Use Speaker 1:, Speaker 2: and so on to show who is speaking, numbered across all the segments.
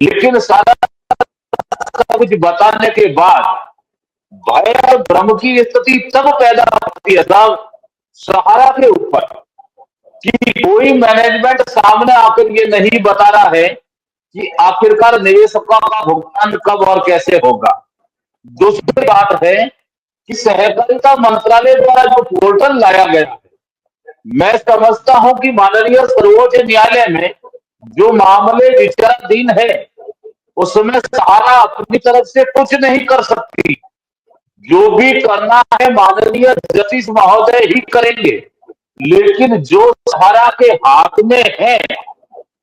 Speaker 1: लेकिन सारा कुछ बताने के बाद भय और भ्रम की स्थिति तब पैदा होती है साहब सहारा के ऊपर कि कोई मैनेजमेंट सामने आकर ये नहीं बता रहा है कि आखिरकार निवेशकों का भुगतान कब और कैसे होगा। दूसरी बात है कि सहकारिता मंत्रालय द्वारा जो पोर्टल लाया गया है, मैं समझता हूं कि माननीय सर्वोच्च न्यायालय में जो मामले विचाराधीन है उसमें सहारा अपनी तरफ से कुछ नहीं कर सकती। जो भी करना है माननीय जस्टिस महोदय ही करेंगे। लेकिन जो सहारा के हाथ में है,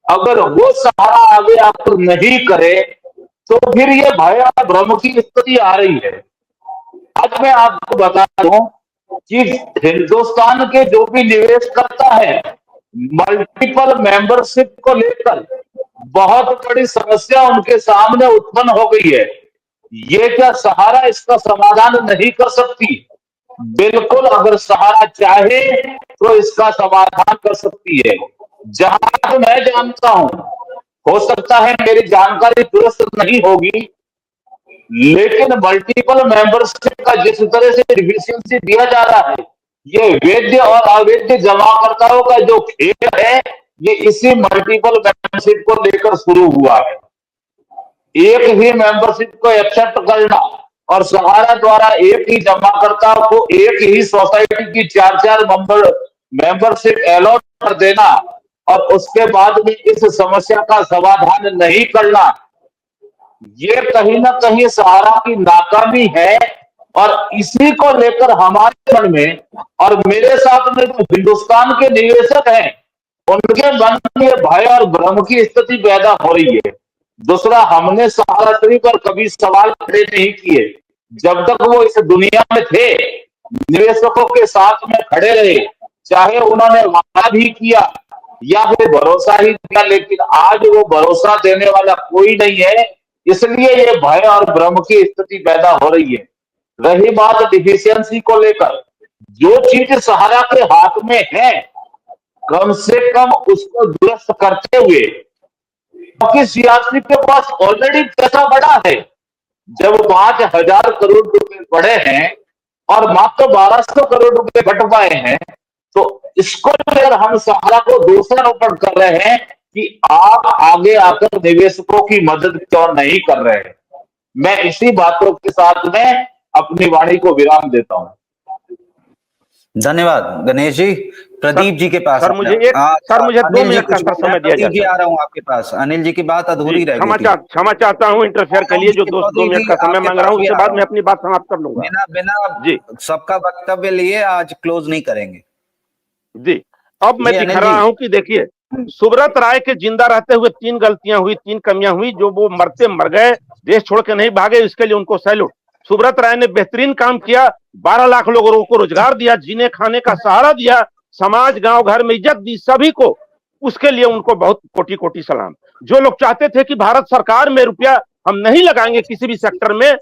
Speaker 1: अगर वो सहारा आगे आकर नहीं करे तो फिर ये भय और भ्रम की स्थिति आ रही है। आज मैं आपको बता दूं कि हिंदुस्तान के जो भी निवेश करता है, मल्टीपल मेंबरशिप को लेकर बहुत बड़ी समस्या उनके सामने उत्पन्न हो गई है। ये क्या सहारा इसका समाधान नहीं कर सकती? बिल्कुल, अगर सहारा चाहे तो इसका समाधान कर सकती है। जहां तक मैं जानता हूं, हो सकता है मेरी जानकारी दुरुस्त नहीं होगी, लेकिन मल्टीपल मेंबरशिप का जिस तरह से डिफिशियंसी दिया जा रहा है, ये वैध और अवैध जमाकर्ताओं का जो खेल है, ये इसी मल्टीपल मेंबरशिप को लेकर शुरू हुआ है। एक ही मेंबरशिप को एक्सेप्ट करना और सहारा द्वारा एक ही जमाकर्ता को एक ही सोसाइटी की चार चार मेंबरशिप अलॉट कर देना और उसके बाद में इस समस्या का समाधान नहीं करना, ये कहीं ना कहीं सहारा की नाकामी है। और इसी को लेकर हमारे मन में और मेरे साथ में जो हिंदुस्तान के निवेशक हैं उनके मन में भय और भ्रम की स्थिति पैदा हो रही है। दूसरा, हमने सहारा श्री पर कभी सवाल खड़े नहीं किए। जब तक वो इस दुनिया में थे, निवेशकों के साथ में खड़े रहे, चाहे उन्होंने वादा भी किया या फिर भरोसा ही दिया, लेकिन आज वो भरोसा देने वाला कोई नहीं है। इसलिए ये भय और भ्रम की स्थिति पैदा हो रही है। रही बात डिफिशियंसी को लेकर, जो चीज सहारा के हाथ में है कम से कम उसको दुरुस्त करते हुए, क्योंकि सीआरसी के पास ऑलरेडी पैसा बड़ा है। जब 5,000 करोड़ रुपए पड़े हैं और मात्र 1,200 करोड़ रुपए घट पाए हैं, तो इसको लेकर हम सहारा को दोषारोपण कर रहे हैं कि आप आगे आकर निवेशकों की मदद क्यों नहीं कर रहे हैं। मैं इसी बातों के साथ में अपनी वाणी को विराम देता हूं।
Speaker 2: धन्यवाद गणेश जी। प्रदीप जी के पास
Speaker 3: सर मुझे 2 मिनट का समय दिया जाए।
Speaker 2: आ रहा हूँ आपके पास। अनिल जी की बात अधूरी रह गई थी।
Speaker 3: क्षमा चाहता हूँ इंटरफेयर के लिए, जो 2 मिनट का समय मांग रहा हूँ, उसके बाद मैं अपनी बात समाप्त कर लूंगा।
Speaker 2: बिना सबका वक्तव्य लिए आज क्लोज नहीं करेंगे
Speaker 3: जी। अब मैं दिखा रहा हूँ कि देखिए, सुब्रत राय के जिंदा रहते हुए 3 गलतियां हुई, 3 कमियां हुई। जो वो मरते मर गए, देश छोड़ के नहीं भागे, इसके लिए उनको सैल्यूट। सुब्रत राय ने बेहतरीन काम किया, 12 लाख लोगों को रोजगार दिया, जीने खाने का सहारा दिया, समाज गांव घर में इज्जत दी सभी को। उसके लिए उनको बहुत कोटि कोटि सलाम। जो लोग चाहते थे कि भारत सरकार में रुपया हम नहीं लगाएंगे किसी भी सेक्टर में,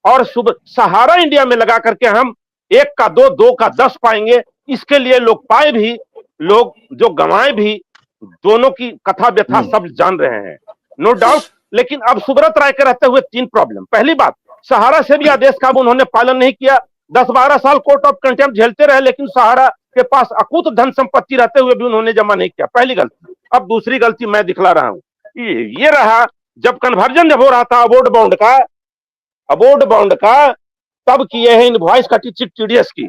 Speaker 3: और सहारा इंडिया में लगा करके हम 1 का 2, 2 का 10 पाएंगे, इसके लिए लोग पाए भी, लोग जो गंवाए भी, दोनों की कथा व्यथा सब जान रहे हैं, नो डाउट। लेकिन अब सुब्रत राय के रहते हुए 3 प्रॉब्लम। पहली बात, सहारा से भी आदेश का उन्होंने पालन नहीं किया। 10-12 साल कोर्ट ऑफ कंटेम्प्ट झेलते रहे, लेकिन सहारा के पास अकूत धन संपत्ति रहते हुए भी उन्होंने जमा नहीं किया। पहली गलती। अब दूसरी गलती मैं दिखला रहा हूं, ये रहा, जब कन्वर्जन जब हो रहा था अबोर्ड बॉन्ड का, तब किए हैं इनवॉइस कटी टीडीएस की।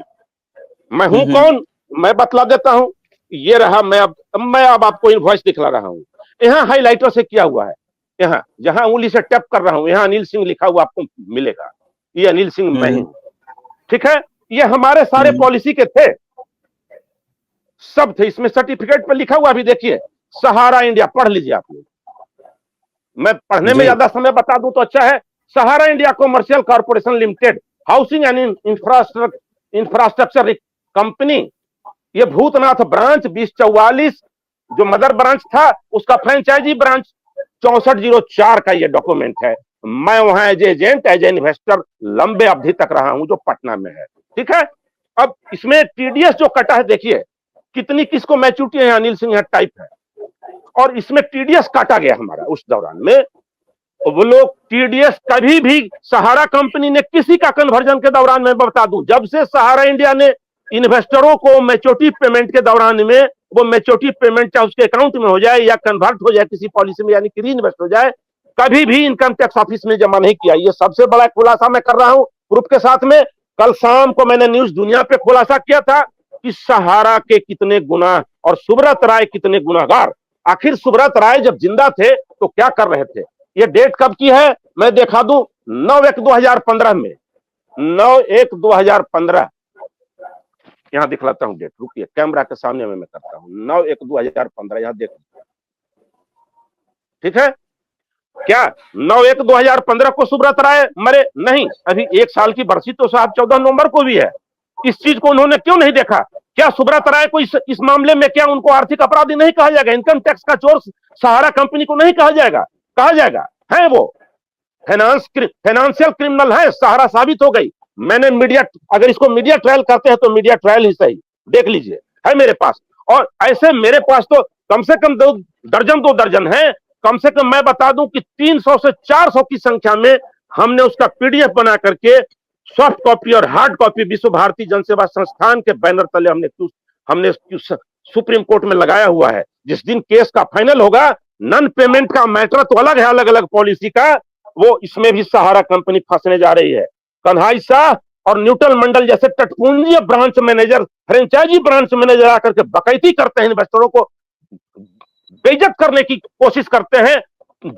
Speaker 3: मैं हूं कौन, मैं बतला देता हूं। ये रहा, मैं अब आपको इनवॉइस दिखला रहा हूं। यहाँ हाइलाइटर से किया हुआ है, यहाँ जहां उंगली से टैप कर रहा हूं, यहाँ अनिल सिंह लिखा हुआ आपको मिलेगा। ये अनिल सिंह मैं हूं, ठीक है। ये हमारे सारे पॉलिसी के थे, सब थे इसमें, सर्टिफिकेट पर लिखा हुआ भी देखिए, सहारा इंडिया। पढ़ लीजिए आप लोग, मैं पढ़ने में ज्यादा समय बता दूं तो अच्छा है। Sahara India commercial corporation limited, housing and infrastructure company, ये भूतनाथ ब्रांच 2044 जो मदर ब्रांच था, उसका फ्रेंचाइजी ब्रांच 6404 का ये डॉक्यूमेंट है। मैं वहां एज एजेंट, एज इन्वेस्टर लंबे अवधि तक रहा हूं, जो पटना में है, ठीक है। अब इसमें टीडीएस जो कटा है, देखिए कितनी किसको मैच्योरिटी है, अनिल सिंह टाइप है, और इसमें टीडीएस काटा गया हमारा उस दौरान में। वो लोग टीडीएस कभी भी सहारा कंपनी ने किसी का कन्वर्जन के दौरान मैं बता दूं, जब से सहारा इंडिया ने इन्वेस्टरों को मैच्योरिटी पेमेंट के दौरान में वो मैच्योरिटी पेमेंट चाहे उसके अकाउंट में हो जाए या कन्वर्ट हो जाए किसी पॉलिसी में यानी कि री इन्वेस्ट हो जाए, कभी भी इनकम टैक्स ऑफिस में जमा नहीं किया। ये सबसे बड़ा खुलासा मैं कर रहा हूं प्रूफ के साथ में। कल शाम को मैंने न्यूज दुनिया पे खुलासा किया था कि सहारा के कितने गुनाह और सुब्रत राय कितने गुनाहगार। आखिर सुब्रत राय जब जिंदा थे तो क्या कर रहे थे? ये डेट कब की है मैं दिखा दूं, 9/1/2015 में, 9/1/2015 यहां दिखलाता हूं डेट, रुकिए कैमरा के सामने में मैं करता हूं, 9/1/2015 यहां देख, ठीक है क्या 9/1/2015 को सुब्रत राय मरे? नहीं, अभी 1 साल की बरसी तो साहब 14 नवंबर को भी है। इस चीज को उन्होंने क्यों नहीं देखा? क्या सुब्रत राय को इस मामले में क्या उनको आर्थिक अपराधी नहीं कहा जाएगा? इनकम टैक्स का चोर सहारा कंपनी को नहीं कहा जाएगा? कहा जाएगा। है वो फाइनेंशियल क्रिमिनल है, सहारा साबित हो गई। मैंने मीडिया, अगर इसको मीडिया ट्रायल करते हैं तो मीडिया ट्रायल ही सही, देख लीजिए है मेरे पास। और ऐसे मेरे पास तो कम से कम 2 दर्जन है। कम से कम मैं बता दूं कि 300 से 400 की संख्या में हमने उसका पीडीएफ बना करके सॉफ्ट कॉपी और हार्ड कॉपी विश्व भारती जनसेवा संस्थान के बैनर तले हमने सुप्रीम कोर्ट में लगाया हुआ है। जिस दिन केस का फाइनल होगा, नन पेमेंट का मैटर तो अलग है, अलग अलग पॉलिसी का, वो इसमें भी सहारा कंपनी फंसने जा रही है। कन्हैया शाह और न्यूटन मंडल जैसे तटपुंजी branch manager, franchise branch manager आकर के बकैती करते हैं, इन्वेस्टरों को बेइज्जत करने की कोशिश करते हैं,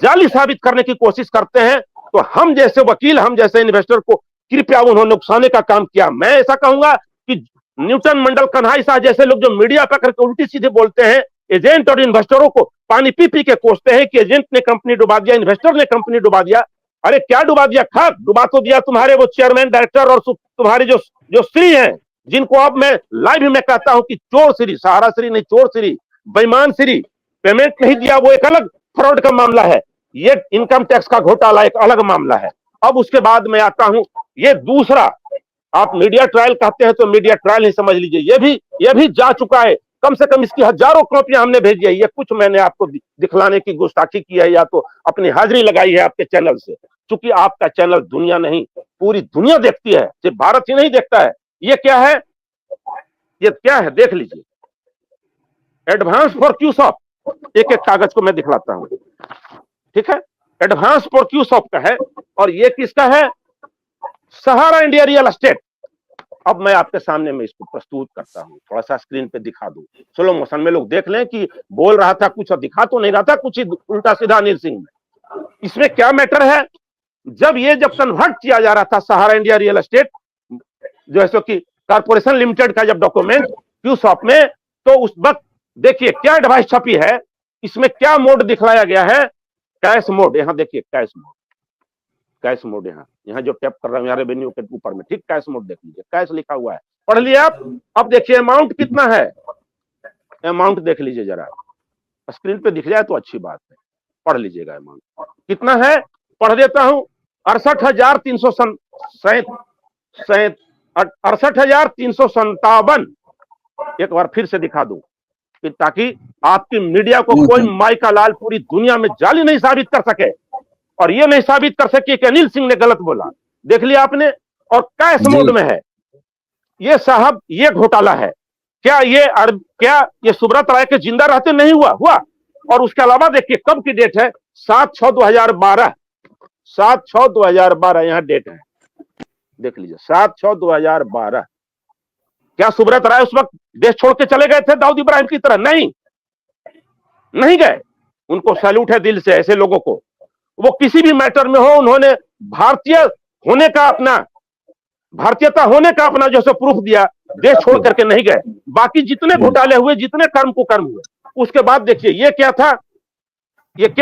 Speaker 3: जाली साबित करने की कोशिश करते हैं। तो हम जैसे वकील, हम जैसे इन्वेस्टर को कृपया उन्होंने उकसाने का काम किया। मैं ऐसा कहूंगा कि न्यूटन मंडल, कन्हैया शाह जैसे लोग जो मीडिया पर करके उल्टी सीधे बोलते हैं, एजेंट और इन्वेस्टरों को पानी पी पी के कोसते हैं कि एजेंट ने कंपनी डुबा दिया, इन्वेस्टर ने कंपनी डुबा दिया। अरे क्या डुबा दिया? खाक डुबा तो दिया तुम्हारे वो चेयरमैन, डायरेक्टर और तुम्हारे जो श्री हैं, जिनको अब मैं लाइव में कहता हूं कि चोर श्री, सहारा श्री नहीं, चोर श्री, बेईमान श्री। पेमेंट नहीं दिया वो एक अलग फ्रॉड का मामला है, ये इनकम टैक्स का घोटाला एक अलग मामला है। अब उसके बाद मैं आता हूं, ये दूसरा, आप मीडिया ट्रायल कहते हैं तो मीडिया ट्रायल ही समझ लीजिए, ये भी जा चुका है। कम से कम इसकी हजारों कॉपियां हमने भेजी है। ये कुछ मैंने आपको दिखलाने की गुस्ताखी की है या तो अपनी हाजिरी लगाई है आपके चैनल से, क्योंकि आपका चैनल दुनिया नहीं पूरी दुनिया देखती है, सिर्फ भारत ही नहीं देखता है। ये क्या है? ये क्या है देख लीजिए, एडवांस फॉर क्यूसॉफ्ट। एक एक कागज को मैं दिखलाता हूं, ठीक है। एडवांस फॉर क्यूसॉफ्ट का है और ये किसका है? Sahara India real estate. अब मैं आपके सामने में इसको प्रस्तुत करता हूं, थोड़ा सा स्क्रीन पे दिखा दूं, स्लो मोशन में लोग देख लें कि बोल रहा था कुछ और दिखा तो नहीं रहा था कुछ ही उल्टा सीधा अनिल सिंह में। इसमें क्या मैटर है? जब कन्वर्ट किया जा रहा था सहारा इंडिया रियल एस्टेट जो है सो कि कॉर्पोरेशन लिमिटेड का जब डॉक्यूमेंट क्यूसॉफ्ट में, तो उस वक्त देखिए क्या एडवाइस छपी है, इसमें क्या मोड दिखलाया गया है? Cash mode. यहां देखिए कैश मोड, कैश मोड यहां जो टैप कर रहा हूं रेवेन्यू के ऊपर में, ठीक, कैश मोड देख लीजिए, कैश लिखा हुआ है, पढ़ लिया आप। अब देखिए अमाउंट कितना है, अमाउंट देख लीजिए जरा, स्क्रीन पे दिख जाए तो अच्छी बात है, पढ़ लीजिएगा अमाउंट कितना है। पढ़ देता हूं, 68,357। एक बार फिर से दिखा दूं कि ताकि आपकी मीडिया को कोई माई का लाल पूरी दुनिया में जाली नहीं साबित कर सके और ये नहीं साबित कर सके कि अनिल सिंह ने गलत बोला। देख लिया आपने, और कैश मोड में है। ये साहब ये घोटाला है। क्या ये सुब्रत राय के जिंदा रहते नहीं हुआ। और उसके अलावा देखिए कब की डेट है, 7/6/2012, 7/6/2012 यहां डेट है, देख लीजिए 7/6/2012। क्या सुब्रत राय उस वक्त देश छोड़ के चले गए थे दाऊद इब्राहिम की तरह? नहीं गए। उनको सैल्यूट है दिल से ऐसे लोगों को। वो किसी भी मैटर में हो, उन्होंने भारतीयता होने का अपना जो प्रूफ दिया, देश छोड़ करके नहीं गए। बाकी जितने घोटाले हुए, जितने कर्म कुकर्म हुए, उसके बाद देखिए ये क्या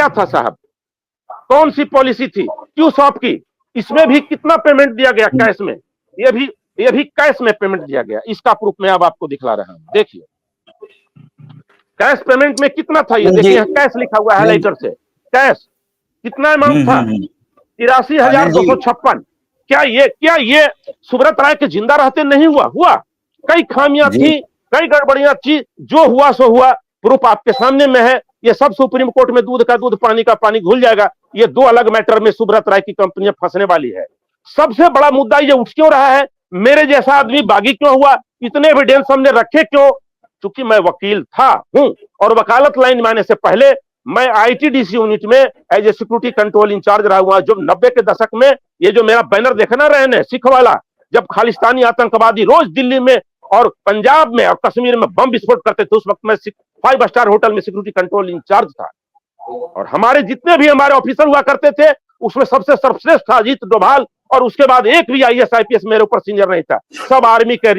Speaker 3: था साहब, कौन सी पॉलिसी थी? क्यूसॉफ्ट की। इसमें भी कितना पेमेंट दिया गया कैश में? ये भी कैश में पेमेंट दिया गया। इसका प्रूफ मैं अब आपको दिखला रहा हूं, देखिए कैश पेमेंट में कितना था। ये देखिए कैश लिखा हुआ है लेटर से, कैश कितना अमाउंट था? 83,256। क्या ये सुब्रत राय के जिंदा रहते नहीं हुआ। कई खामियां थी, कई गड़बड़ियां थी, जो हुआ सो हुआ। प्रूफ आपके सामने में है। ये सब सुप्रीम कोर्ट में दूध का दूध, पानी का पानी घुल जाएगा। ये दो अलग मैटर में सुब्रत राय की कंपनियां फंसने वाली है। सबसे बड़ा मुद्दा ये उठ क्यों रहा है, मेरे जैसा आदमी बागी क्यों हुआ, इतने एविडेंस हमने रखे क्यों? चूंकि मैं वकील था हूं और वकालत लाइन में आने से पहले मैं आईटीडीसी यूनिट में as a security control incharge रहा हुआ। जो 90 के दशक में ये जो मेरा बैनर देखना रहे ने सिख वाला, जब खालिस्तानी आतंकवादी रोज दिल्ली में और पंजाब में और कश्मीर में बम विस्फोट करते थे, उस वक्त मैं 5 स्टार होटल में सिक्योरिटी कंट्रोल इंचार्ज था। और हमारे जितने भी हमारे ऑफिसर हुआ करते थे उसमें सबसे सर्वश्रेष्ठ था अजीत डोभाल, और उसके बाद एक भी आईएएस आईपीएस मेरे ऊपर सीनियर नहीं था, सब आर्मी के